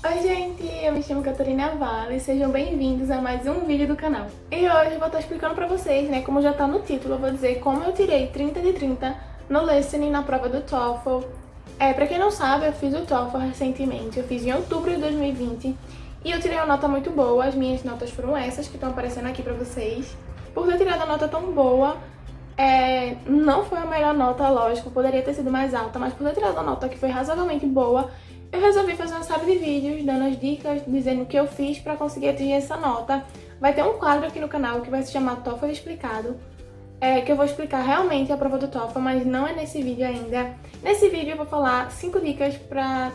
Oi gente, eu me chamo Catarina Vale, sejam bem-vindos a mais um vídeo do canal. E hoje eu vou estar explicando pra vocês, né, como já tá no título, eu vou dizer como eu tirei 30 de 30 no listening na prova do TOEFL. Pra quem não sabe, eu fiz o TOEFL recentemente, eu fiz em outubro de 2020 e eu tirei uma nota muito boa, as minhas notas foram essas que estão aparecendo aqui pra vocês. Por ter tirado a nota tão boa, não foi a melhor nota, lógico, poderia ter sido mais alta, mas por ter tirado a nota que foi razoavelmente boa, eu resolvi fazer uma série de vídeos dando as dicas, dizendo o que eu fiz para conseguir atingir essa nota. Vai ter um quadro aqui no canal que vai se chamar TOEFL Explicado, que eu vou explicar realmente a prova do TOEFL, mas não é nesse vídeo ainda. Nesse vídeo eu vou falar 5 dicas para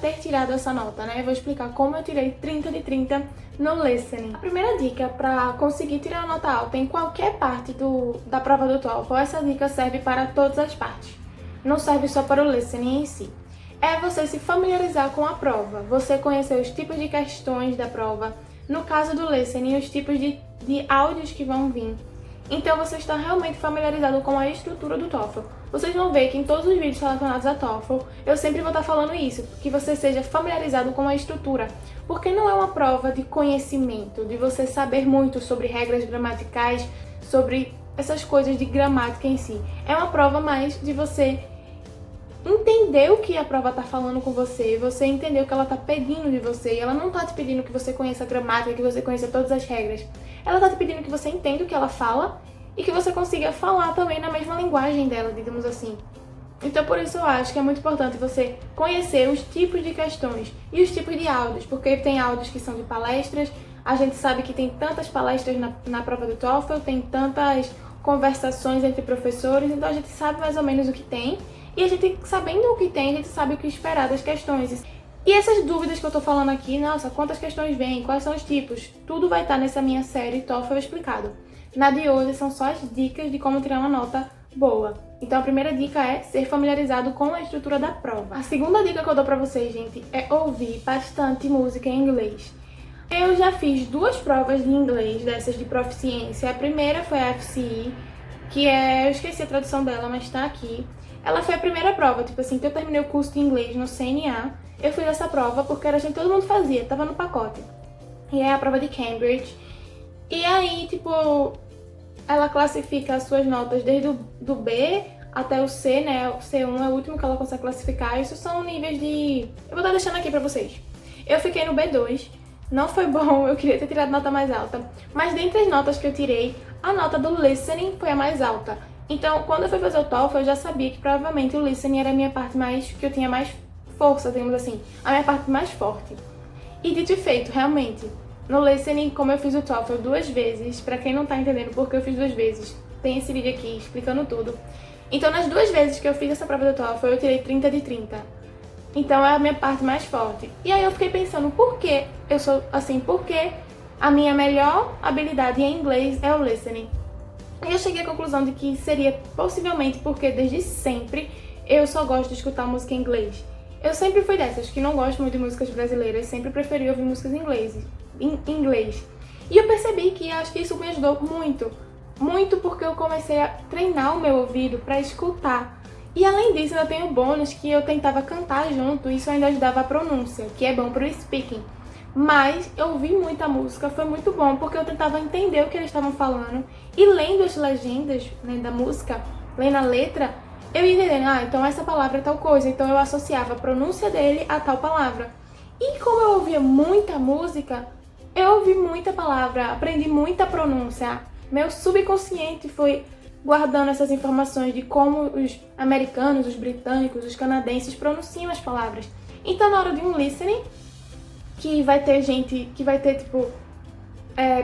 ter tirado essa nota, né? Eu vou explicar como eu tirei 30 de 30 no listening. A primeira dica para conseguir tirar uma nota alta em qualquer parte da prova do TOEFL, essa dica serve para todas as partes, não serve só para o listening em si. É você se familiarizar com a prova, você conhecer os tipos de questões da prova, no caso do listening, os tipos de áudios que vão vir. Então você está realmente familiarizado com a estrutura do TOEFL. Vocês vão ver que em todos os vídeos relacionados a TOEFL, eu sempre vou estar falando isso, que você seja familiarizado com a estrutura, porque não é uma prova de conhecimento, de você saber muito sobre regras gramaticais, sobre essas coisas de gramática em si. É uma prova mais de você entender o que a prova tá falando com você, você entender o que ela tá pedindo de você, e ela não tá te pedindo que você conheça a gramática, que você conheça todas as regras. Ela tá te pedindo que você entenda o que ela fala e que você consiga falar também na mesma linguagem dela, digamos assim. Então por isso eu acho que é muito importante você conhecer os tipos de questões e os tipos de áudios, porque tem áudios que são de palestras, a gente sabe que tem tantas palestras na prova do TOEFL, tem tantas conversações entre professores, então a gente sabe mais ou menos o que tem. E a gente, sabendo o que tem, a gente sabe o que esperar das questões. E essas dúvidas que eu tô falando aqui, nossa, quantas questões vêm, quais são os tipos, tudo vai estar nessa minha série TOEFL Explicado. Na de hoje são só as dicas de como tirar uma nota boa. Então a primeira dica é ser familiarizado com a estrutura da prova. A segunda dica que eu dou pra vocês, gente, é ouvir bastante música em inglês. Eu já fiz 2 provas de inglês, dessas de proficiência. A primeira foi a FCE, que eu esqueci a tradução dela, mas tá aqui. Ela foi a primeira prova, tipo assim, que eu terminei o curso de inglês no CNA, eu fiz essa prova porque era assim, todo mundo fazia, tava no pacote. E é a prova de Cambridge. E aí, tipo, ela classifica as suas notas desde do B até o C, né? O C1 é o último que ela consegue classificar. Isso são níveis de... Eu vou estar deixando aqui pra vocês. Eu fiquei no B2, não foi bom, eu queria ter tirado nota mais alta. Mas dentre as notas que eu tirei, a nota do listening foi a mais alta. Então, quando eu fui fazer o TOEFL, eu já sabia que provavelmente o listening era a minha parte que eu tinha mais força, digamos assim, a minha parte mais forte. E dito e feito, realmente, no listening, como eu fiz o TOEFL 2 vezes, pra quem não tá entendendo porque eu fiz 2 vezes, tem esse vídeo aqui explicando tudo. Então, nas 2 vezes que eu fiz essa prova do TOEFL, eu tirei 30 de 30. Então, é a minha parte mais forte. E aí eu fiquei pensando, por que eu sou assim? Por que a minha melhor habilidade em inglês é o listening? E eu cheguei à conclusão de que seria possivelmente porque desde sempre eu só gosto de escutar música em inglês. Eu sempre fui dessas que não gosto muito de músicas brasileiras, sempre preferi ouvir músicas em inglês. E eu percebi que acho que isso me ajudou muito. Muito porque eu comecei a treinar o meu ouvido para escutar. E além disso, ainda tem o bônus que eu tentava cantar junto, e isso ainda ajudava a pronúncia, que é bom pro speaking. Mas eu ouvi muita música, foi muito bom, porque eu tentava entender o que eles estavam falando. E lendo as legendas, né, da música, lendo a letra, eu ia entendendo, então essa palavra é tal coisa. Então eu associava a pronúncia dele a tal palavra. E como eu ouvia muita música, eu ouvi muita palavra, aprendi muita pronúncia. Meu subconsciente foi guardando essas informações de como os americanos, os britânicos, os canadenses pronunciam as palavras. Então na hora de um listening, que vai ter tipo,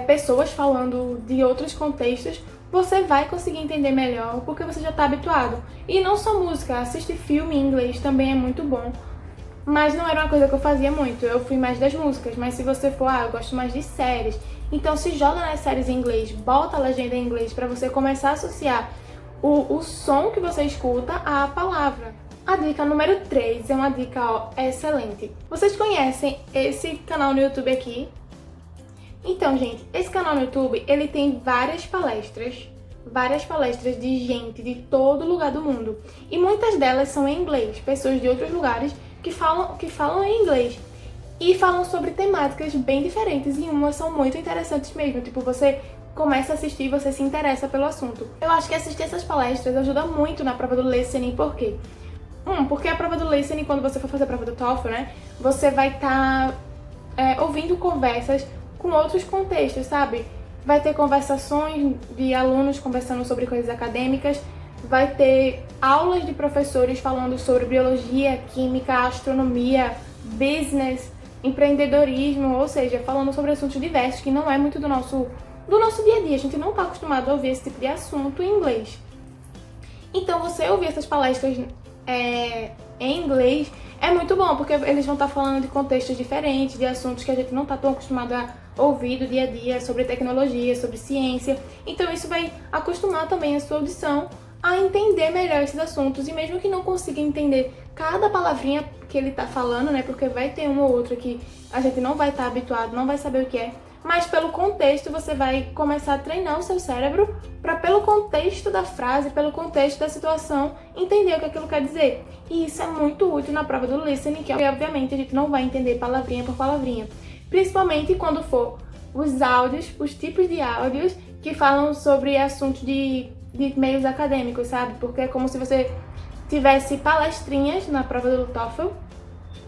pessoas falando de outros contextos, você vai conseguir entender melhor, porque você já está habituado. E não só música, assistir filme em inglês também é muito bom. Mas não era uma coisa que eu fazia muito, eu fui mais das músicas. Mas se você for, eu gosto mais de séries, então se joga nas séries em inglês, bota a legenda em inglês para você começar a associar o som que você escuta à palavra. A dica número 3 é uma dica excelente. Vocês conhecem esse canal no YouTube aqui? Então, gente, esse canal no YouTube, ele tem várias palestras de gente de todo lugar do mundo. E muitas delas são em inglês, pessoas de outros lugares que falam em inglês. e falam sobre temáticas bem diferentes e umas são muito interessantes mesmo, tipo, você começa a assistir e você se interessa pelo assunto. Eu acho que assistir essas palestras ajuda muito na prova do listening, por quê? Porque a prova do listening, quando você for fazer a prova do TOEFL, né, você vai estar ouvindo conversas com outros contextos, sabe? Vai ter conversações de alunos conversando sobre coisas acadêmicas, vai ter aulas de professores falando sobre biologia, química, astronomia, business, empreendedorismo, ou seja, falando sobre assuntos diversos que não é muito do nosso dia a dia. A gente não está acostumado a ouvir esse tipo de assunto em inglês. Então, você ouvir essas palestras em inglês é muito bom, porque eles vão estar falando de contextos diferentes, de assuntos que a gente não está tão acostumado a ouvir do dia a dia, sobre tecnologia, sobre ciência. Então isso vai acostumar também a sua audição a entender melhor esses assuntos, e mesmo que não consiga entender cada palavrinha que ele está falando, né, porque vai ter uma ou outra que a gente não vai estar habituado, não vai saber o que é, mas pelo contexto você vai começar a treinar o seu cérebro para, pelo contexto da frase, pelo contexto da situação, entender o que aquilo quer dizer. E isso é muito útil na prova do listening, que obviamente a gente não vai entender palavrinha por palavrinha, principalmente quando for os áudios, os tipos de áudios que falam sobre assuntos de meios acadêmicos, sabe? Porque é como se você tivesse palestrinhas na prova do TOEFL,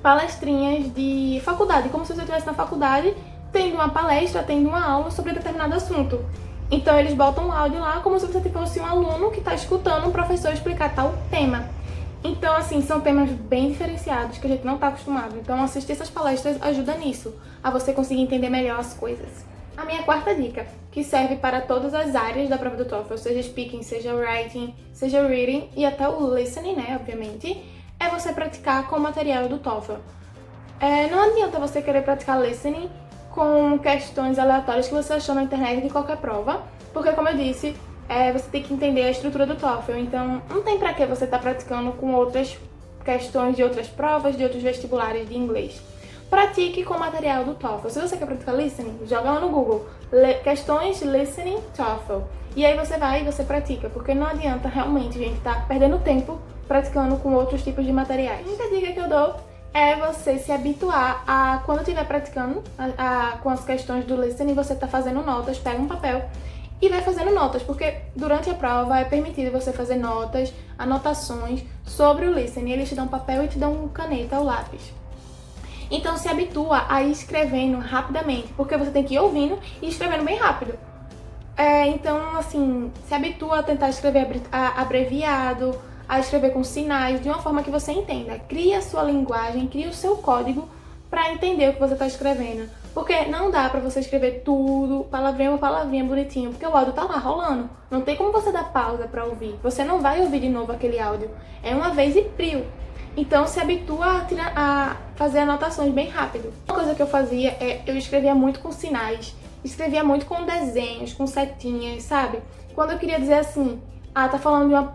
palestrinhas de faculdade, como se você estivesse na faculdade tendo uma palestra, tendo uma aula sobre determinado assunto. Então eles botam um áudio lá como se você fosse um aluno que está escutando um professor explicar tal tema. Então, assim, são temas bem diferenciados que a gente não está acostumado. Então, assistir essas palestras ajuda nisso, a você conseguir entender melhor as coisas. A minha quarta dica, que serve para todas as áreas da prova do TOEFL, seja speaking, seja writing, seja reading e até o listening, né, obviamente, é você praticar com o material do TOEFL. Não adianta você querer praticar listening com questões aleatórias que você achou na internet de qualquer prova, porque, como eu disse, você tem que entender a estrutura do TOEFL, então não tem pra que você estar praticando com outras questões de outras provas, de outros vestibulares de inglês. Pratique com o material do TOEFL. Se você quer praticar listening, joga lá no Google, questões listening TOEFL, e aí você vai e você pratica, porque não adianta realmente, gente, estar perdendo tempo praticando com outros tipos de materiais. A única dica que eu dou é você se habituar a, quando estiver praticando com as questões do listening, você tá fazendo notas, pega um papel e vai fazendo notas, porque durante a prova é permitido você fazer notas, anotações sobre o listening. Eles te dão papel e te dão caneta ou lápis. Então se habitua a ir escrevendo rapidamente, porque você tem que ir ouvindo e escrevendo bem rápido. Então, assim, se habitua a tentar escrever abreviado, a escrever com sinais, de uma forma que você entenda. Cria a sua linguagem, cria o seu código para entender o que você está escrevendo. Porque não dá pra você escrever tudo, palavrinha por palavrinha, bonitinho, porque o áudio tá lá rolando. Não tem como você dar pausa pra ouvir. Você não vai ouvir de novo aquele áudio. É uma vez e prio. Então se habitua a fazer anotações bem rápido. Uma coisa que eu fazia eu escrevia muito com sinais, escrevia muito com desenhos, com setinhas, sabe? Quando eu queria dizer assim, tá falando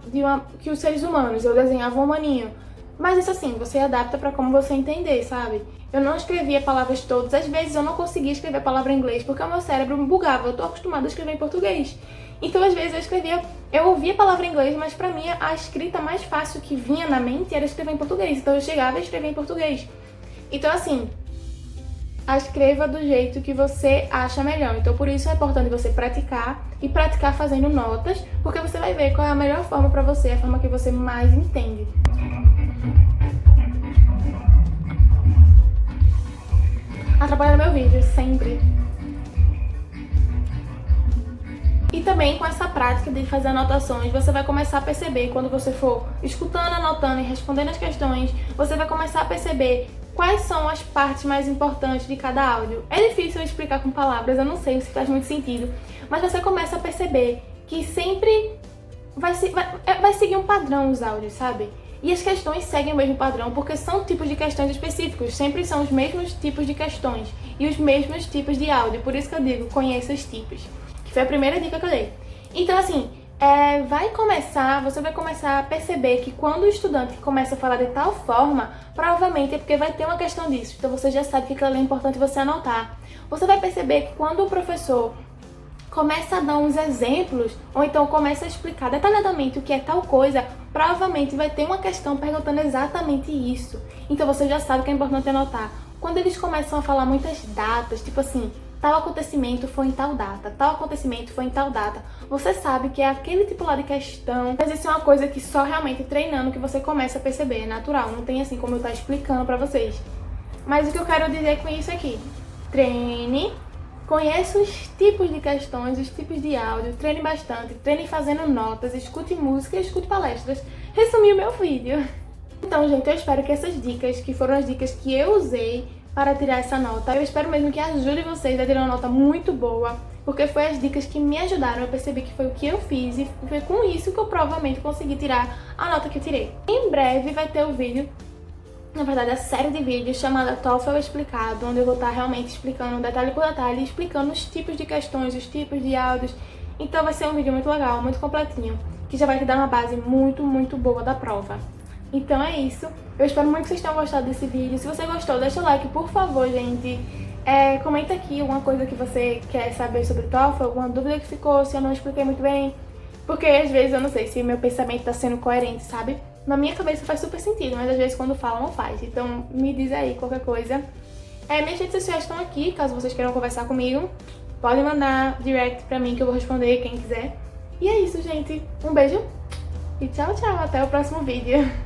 que os seres humanos, eu desenhava um humaninho. Mas isso assim, você adapta pra como você entender, sabe? Eu não escrevia palavras todas, às vezes eu não conseguia escrever a palavra em inglês porque o meu cérebro me bugava, eu tô acostumada a escrever em português. Então às vezes eu ouvia a palavra em inglês, mas pra mim a escrita mais fácil que vinha na mente era escrever em português, então eu chegava a escrever em português. Então assim, escreva do jeito que você acha melhor. Então por isso é importante você praticar e praticar fazendo notas, porque você vai ver qual é a melhor forma pra você, a forma que você mais entende. Atrapalha meu vídeo, sempre. E também com essa prática de fazer anotações, você vai começar a perceber, quando você for escutando, anotando e respondendo as questões, você vai começar a perceber quais são as partes mais importantes de cada áudio. É difícil eu explicar com palavras, eu não sei se faz muito sentido, mas você começa a perceber que sempre vai seguir um padrão os áudios, sabe? E as questões seguem o mesmo padrão, porque são tipos de questões específicos, sempre são os mesmos tipos de questões e os mesmos tipos de áudio, por isso que eu digo, conheça os tipos, que foi a primeira dica que eu dei. Então assim, você vai começar a perceber que quando o estudante começa a falar de tal forma, provavelmente é porque vai ter uma questão disso, então você já sabe que aquilo é importante você anotar. Você vai perceber que quando o professor começa a dar uns exemplos, ou então começa a explicar detalhadamente o que é tal coisa, provavelmente vai ter uma questão perguntando exatamente isso. Então você já sabe que é importante anotar. quando eles começam a falar muitas datas, tipo assim, tal acontecimento foi em tal data, tal acontecimento foi em tal data, você sabe que é aquele tipo lá de questão, mas isso é uma coisa que só realmente treinando que você começa a perceber, é natural, não tem assim como eu estar explicando pra vocês. Mas o que eu quero dizer com isso aqui, treine, conheça os tipos de questões, os tipos de áudio, treine bastante, treine fazendo notas, escute música e escute palestras. Resumi o meu vídeo. Então, gente, eu espero que essas dicas, que foram as dicas que eu usei para tirar essa nota, eu espero mesmo que ajude vocês a tirar uma nota muito boa, porque foi as dicas que me ajudaram, eu percebi que foi o que eu fiz e foi com isso que eu provavelmente consegui tirar a nota que eu tirei. Em breve vai ter o vídeo, na verdade a série de vídeos chamada TOEFL Explicado, onde eu vou estar realmente explicando detalhe por detalhe, explicando os tipos de questões, os tipos de áudios. Então vai ser um vídeo muito legal, muito completinho, que já vai te dar uma base muito boa da prova. Então é isso, eu espero muito que vocês tenham gostado desse vídeo. Se você gostou, deixa o like, por favor, gente. Comenta aqui alguma coisa que você quer saber sobre o TOEFL, alguma dúvida que ficou, se eu não expliquei muito bem. Porque às vezes eu não sei se meu pensamento tá sendo coerente, sabe? Na minha cabeça faz super sentido, mas às vezes quando fala não faz. Então me diz aí qualquer coisa. Minhas redes sociais estão aqui, caso vocês queiram conversar comigo. Podem mandar direct pra mim que eu vou responder quem quiser. E é isso, gente. Um beijo e tchau, tchau. Até o próximo vídeo.